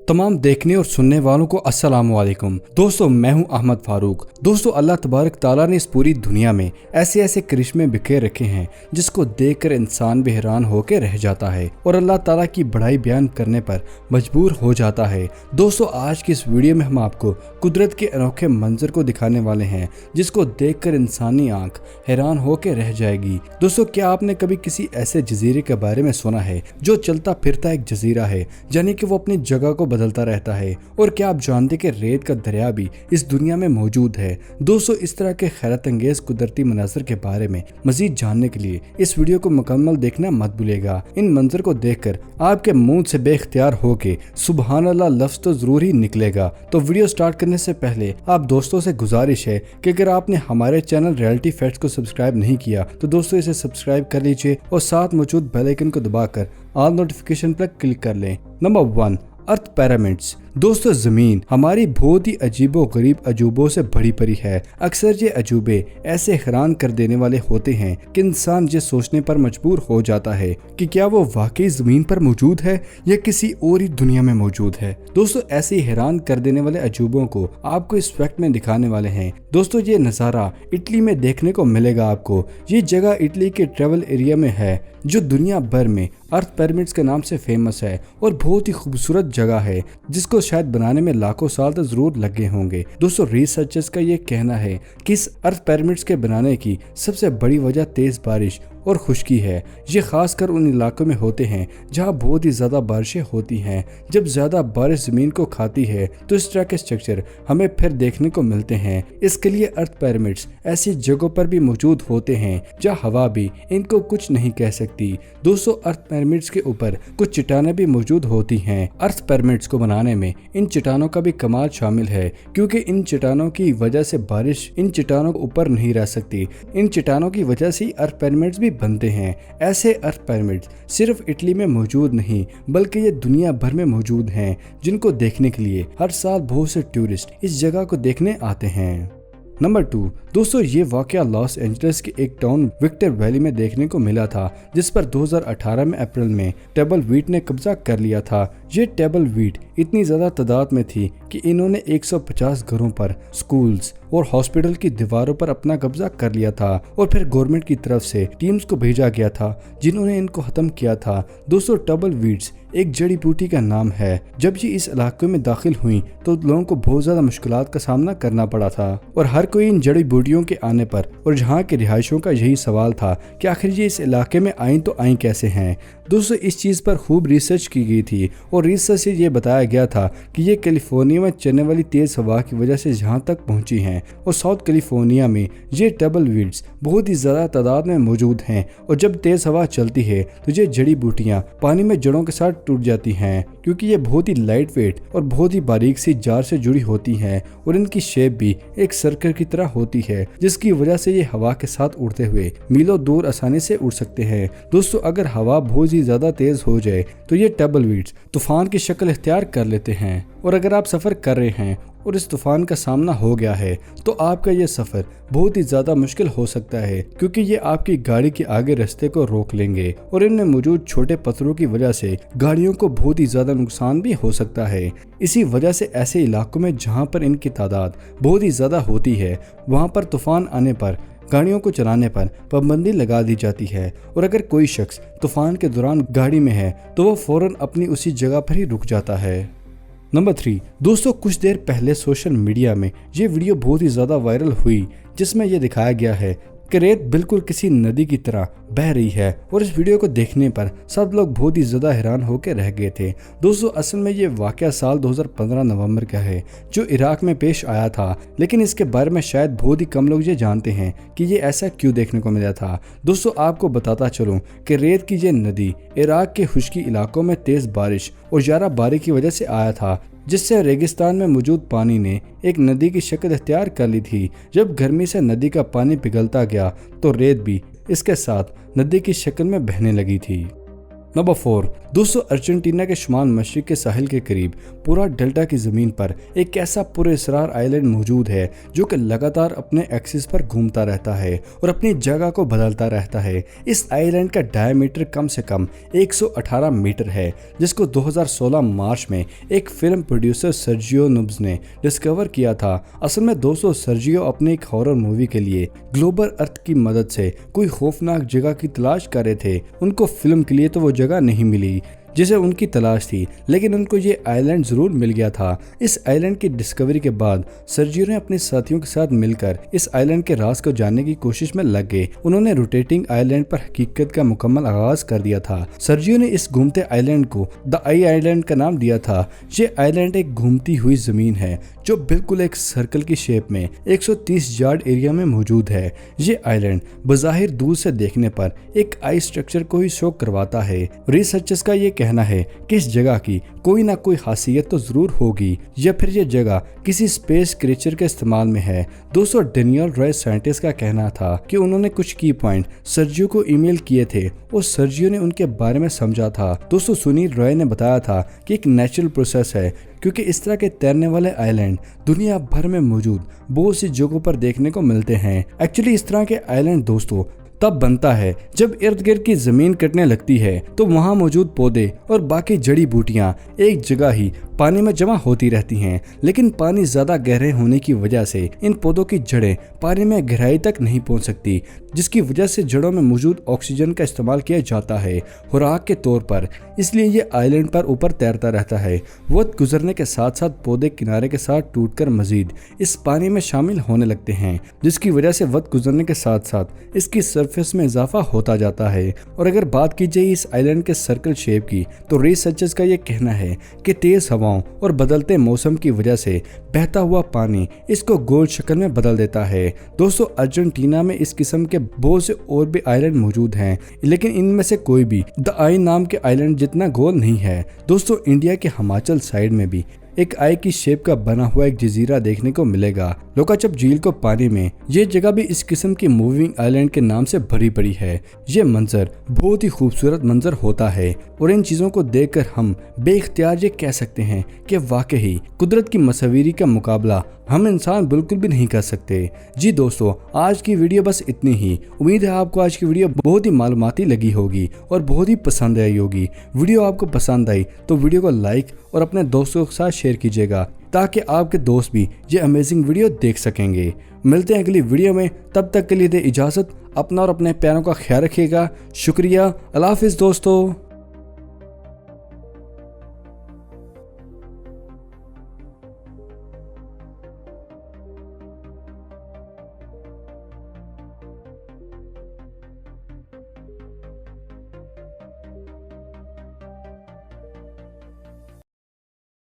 तमाम देखने और सुनने वालों को अस्सलाम वालेकुम। दोस्तों, मैं हूं अहमद फारूक। दोस्तों, अल्लाह तबारक ताला ने इस पूरी दुनिया में ऐसे ऐसे करिश्मे बिखेर रखे हैं जिसको देखकर इंसान भी हैरान होकर रह जाता है और अल्लाह ताला की बड़ाई बयान करने पर मजबूर हो जाता है। दोस्तों, आज की इस वीडियो में हम आपको कुदरत के अनोखे मंजर को दिखाने वाले हैं जिसको देखकर इंसानी आंख हैरान होकर रह जाएगी। दोस्तों, क्या आपने कभी किसी ऐसे जजीरे के बारे में सुना है जो चलता फिरता एक जजीरा है, यानी कि वो अपनी जगह को बदलता रहता है? और क्या आप जानते कि रेत का दरिया भी इस दुनिया में मौजूद है? दोस्तों, इस तरह के हैरत अंगेज कुदरती मनाजर के बारे में मजीद जानने के लिए इस वीडियो को मुकम्मल देखना मत भूलिएगा। इन मंजर को देखकर आपके मुंह से बेख्तियार होके सुबहान अल्लाह लफ्ज तो जरूर ही निकलेगा। तो वीडियो स्टार्ट करने से पहले आप दोस्तों से गुजारिश है कि अगर आपने हमारे चैनल रियलिटी फैक्ट्स को सब्सक्राइब नहीं किया तो दोस्तों इसे सब्सक्राइब कर लीजिए और साथ मौजूद बेल आइकन को दबाकर ऑल नोटिफिकेशन पर क्लिक कर लें। नंबर 1, अर्थ पिरामिड्स। दोस्तों, जमीन हमारी बहुत ही अजीबो गरीब अजूबों से भरी पड़ी है। अक्सर ये अजूबे ऐसे हैरान कर देने वाले होते हैं कि इंसान ये सोचने पर मजबूर हो जाता है कि क्या वो वाकई जमीन पर मौजूद है या किसी और ही दुनिया में मौजूद है। दोस्तों, ऐसे हैरान कर देने वाले अजूबों को आपको इस फैक्ट में दिखाने वाले हैं। दोस्तों, ये नज़ारा इटली में देखने को मिलेगा आपको। ये जगह इटली के ट्रेवल एरिया में है जो दुनिया भर में अर्थ पिरामिड्स के नाम से फेमस है और बहुत ही खूबसूरत जगह है जिसको शायद बनाने में लाखों साल तो जरूर लगे होंगे। दोस्तों, रिसर्चर्स का ये कहना है कि इस अर्थ पिरामिड्स के बनाने की सबसे बड़ी वजह तेज बारिश और खुश्की है। ये खासकर उन इलाकों में होते हैं जहाँ बहुत ही ज्यादा बारिशें होती हैं। जब ज्यादा बारिश जमीन को खाती है तो इस तरह के स्ट्रक्चर हमें फिर देखने को मिलते हैं। इसके लिए अर्थ पिरामिड्स ऐसी जगहों पर भी मौजूद होते हैं जहाँ हवा भी इनको कुछ नहीं कह सकती। दोस्तों, अर्थ पिरामिड्स के ऊपर कुछ चट्टानें भी मौजूद होती हैं। अर्थ पिरामिड्स को बनाने में इन चट्टानों का भी कमाल शामिल है क्योंकि इन चट्टानों की वजह से बारिश इन चट्टानों के ऊपर नहीं रह सकती। इन चट्टानों की वजह से अर्थ पिरामिड्स भी बनते हैं। ऐसे अर्थ पिरामिड्स सिर्फ इटली में मौजूद नहीं बल्कि ये दुनिया भर में मौजूद हैं जिनको देखने के लिए हर साल बहुत से टूरिस्ट इस जगह को देखने आते हैं। नंबर 2, दोस्तों, ये वाकया लॉस एंजलिस के एक टाउन विक्टर वैली में देखने को मिला था जिस पर 2018 में अप्रैल में टेबल वीट ने कब्जा कर लिया था। ये टेबल वीट इतनी ज्यादा तादाद में थी कि इन्होंने 150 घरों पर, स्कूल्स और हॉस्पिटल की दीवारों पर अपना कब्जा कर लिया था और फिर गवर्नमेंट की तरफ से टीम्स को भेजा गया था जिन्होंने इनको खत्म किया था। दोस्तों, टेबल वीट्स एक जड़ी बूटी का नाम है। जब ये इस इलाके में दाखिल हुई तो लोगों को बहुत ज्यादा मुश्किलात का सामना करना पड़ा था और हर कोई इन जड़ी बूटियों के आने पर और जहाँ के रिहायशों का यही सवाल था कि आखिर ये इस इलाके में आई तो आई कैसे हैं। दोस्तों, इस चीज़ पर खूब रिसर्च की गई थी और रिसर्च से ये बताया गया था कि ये कैलिफोर्निया में चलने वाली तेज हवा की वजह से जहाँ तक पहुँची हैं और साउथ कैलिफोर्निया में ये टेबल वीड्स बहुत ही ज़्यादा तादाद में मौजूद हैं और जब तेज़ हवा चलती है तो ये जड़ी बूटियाँ पानी में जड़ों के साथ टूट जाती हैं क्योंकि ये बहुत ही लाइट वेट और बहुत ही बारीक सी जार से जुड़ी होती हैं और इनकी शेप भी एक सर्कल की तरह होती है जिसकी वजह से ये हवा के साथ उड़ते हुए मीलों दूर आसानी से उड़ सकते हैं। दोस्तों, अगर हवा बहुत ही ज्यादा तेज हो जाए तो ये टेबल वीड्स तूफान की शक्ल इख्तियार कर लेते हैं और अगर आप सफर कर रहे हैं और इस तूफान का सामना हो गया है तो आपका ये सफर बहुत ही ज्यादा मुश्किल हो सकता है क्योंकि ये आपकी गाड़ी के आगे रास्ते को रोक लेंगे और इनमें मौजूद छोटे पत्थरों की वजह से गाड़ियों को बहुत ही ज्यादा नुकसान भी हो सकता है। इसी वजह से ऐसे इलाकों में जहाँ पर इनकी तादाद बहुत ही ज्यादा होती है वहाँ पर तूफान आने पर गाड़ियों को चलाने पर पाबंदी लगा दी जाती है और अगर कोई शख्स तूफान के दौरान गाड़ी में है तो वो फौरन अपनी उसी जगह पर ही रुक जाता है। नंबर 3, दोस्तों, कुछ देर पहले सोशल मीडिया में ये वीडियो बहुत ही ज़्यादा वायरल हुई जिसमें यह दिखाया गया है कि रेत बिल्कुल किसी नदी की तरह बह रही है और इस वीडियो को देखने पर सब लोग बहुत ही ज़्यादा हैरान होकर रह गए थे। दोस्तों, असल में ये वाकया साल 2015 नवंबर का है जो इराक में पेश आया था, लेकिन इसके बारे में शायद बहुत ही कम लोग ये जानते हैं कि ये ऐसा क्यों देखने को मिला था। दोस्तों, आपको बताता चलूँ कि रेत की ये नदी इराक के खुश्की इलाकों में तेज़ बारिश और ज़्यादा बारिश की वजह से आया था जिससे रेगिस्तान में मौजूद पानी ने एक नदी की शक्ल इख्तियार कर ली थी। जब गर्मी से नदी का पानी पिघलता गया तो रेत भी इसके साथ नदी की शक्ल में बहने लगी थी। नंबर 4 दोस्तों, अर्जेंटीना के शुमाल मशरिक के साहिल के करीब पूरा डेल्टा की ज़मीन पर एक ऐसा पुरअसरार आइलैंड मौजूद है जो कि लगातार अपने एक्सिस पर घूमता रहता है और अपनी जगह को बदलता रहता है। इस आइलैंड का डायमीटर कम से कम 118 मीटर है, जिसको 2016 मार्च में एक फिल्म प्रोड्यूसर सर्जियो नुब्स ने डिस्कवर किया था। असल में दोस्तों, सर्जियो अपनी एक हॉरर मूवी के लिए ग्लोबल अर्थ की मदद से कोई खौफनाक जगह की तलाश कर रहे थे। उनको फिल्म के लिए तो वो जगह नहीं मिली जिसे उनकी तलाश थी, लेकिन उनको ये आइलैंड जरूर मिल गया था। इस आइलैंड की डिस्कवरी के बाद सर्जियो ने अपने साथियों के साथ मिलकर इस आइलैंड के राज को जानने की कोशिश में लग गए। उन्होंने रोटेटिंग आइलैंड पर हकीकत का मुकम्मल आगाज कर दिया था। सर्जियो ने इस घूमते आइलैंड को द आई आइलैंड का नाम दिया था। ये आइलैंड एक घूमती हुई जमीन है जो बिल्कुल एक सर्कल की शेप में 130 यार्ड एरिया में मौजूद है। ये आइलैंड बज़ाहिर दूर से देखने पर एक आई स्ट्रक्चर को ही शो करवाता है। रिसर्चर्स का ये कहना है कि इस जगह की कोई ना कोई खासियत तो जरूर होगी, या फिर यह जगह किसी स्पेस क्रिएचर के इस्तेमाल में है। दोस्तों, डेनियल रॉय साइंटिस्ट का कहना था कि उन्होंने कुछ की पॉइंट सर्जियो को ईमेल किए थे और सर्जियो ने उनके बारे में समझा था। दोस्तों, सुनील रॉय ने बताया था कि एक नेचुरल प्रोसेस है, क्योंकि इस तरह के तैरने वाले आइलैंड दुनिया भर में मौजूद बहुत सी जगहों पर देखने को मिलते हैं। एक्चुअली इस तरह के आइलैंड दोस्तों तब बनता है जब इर्द गिर्द की जमीन कटने लगती है तो वहाँ मौजूद पौधे और बाकी जड़ी बूटियाँ एक जगह ही पानी में जमा होती रहती हैं, लेकिन पानी ज्यादा गहरे होने की वजह से इन पौधों की जड़ें पानी में गहराई तक नहीं पहुंच सकती, जिसकी वजह से जड़ों में मौजूद ऑक्सीजन का इस्तेमाल किया जाता है खुराक के तौर पर। इसलिए ये आइलैंड पर ऊपर तैरता रहता है। वक्त गुजरने के साथ साथ पौधे किनारे के साथ टूटकर मजीद इस पानी में शामिल होने लगते हैं, जिसकी वजह से वक्त गुजरने के साथ साथ इसकी सरफेस में इजाफा होता जाता है। और अगर बात की जाए इस आइलैंड के सर्कल शेप की, तो रिसर्चर्स का ये कहना है कि तेज हवाओं और बदलते मौसम की वजह से बहता हुआ पानी इसको गोल शक्ल में बदल देता है। दोस्तों, अर्जेंटीना में इस किस्म के बहुत से और भी आइलैंड मौजूद हैं, लेकिन इनमें से कोई भी द आई नाम के आइलैंड जितना गोल नहीं है। दोस्तों, इंडिया के हिमाचल साइड में भी एक आई की शेप का बना हुआ एक जजीरा देखने को मिलेगा। लोकाचप झील को पानी में ये जगह भी इस किस्म की मूविंग आइलैंड के नाम से भरी पड़ी है। ये मंजर बहुत ही खूबसूरत मंजर होता है और इन चीजों को देखकर हम बेइख्तियार ये कह सकते हैं कि वाकई कुदरत की मसवीरी का मुकाबला हम इंसान बिल्कुल भी नहीं कर सकते। जी दोस्तों, आज की वीडियो बस इतनी ही। उम्मीद है आपको आज की वीडियो बहुत ही मालूमाती लगी होगी और बहुत ही पसंद आई होगी। वीडियो आपको पसंद आई तो वीडियो को लाइक और अपने दोस्तों के साथ शेयर कीजिएगा, ताकि आपके दोस्त भी ये अमेजिंग वीडियो देख सकेंगे। मिलते हैं अगली वीडियो में, तब तक के लिए दे इजाजत। अपना और अपने प्यारों का ख्याल रखिएगा। शुक्रिया। अल्लाह हाफिज़ दोस्तों।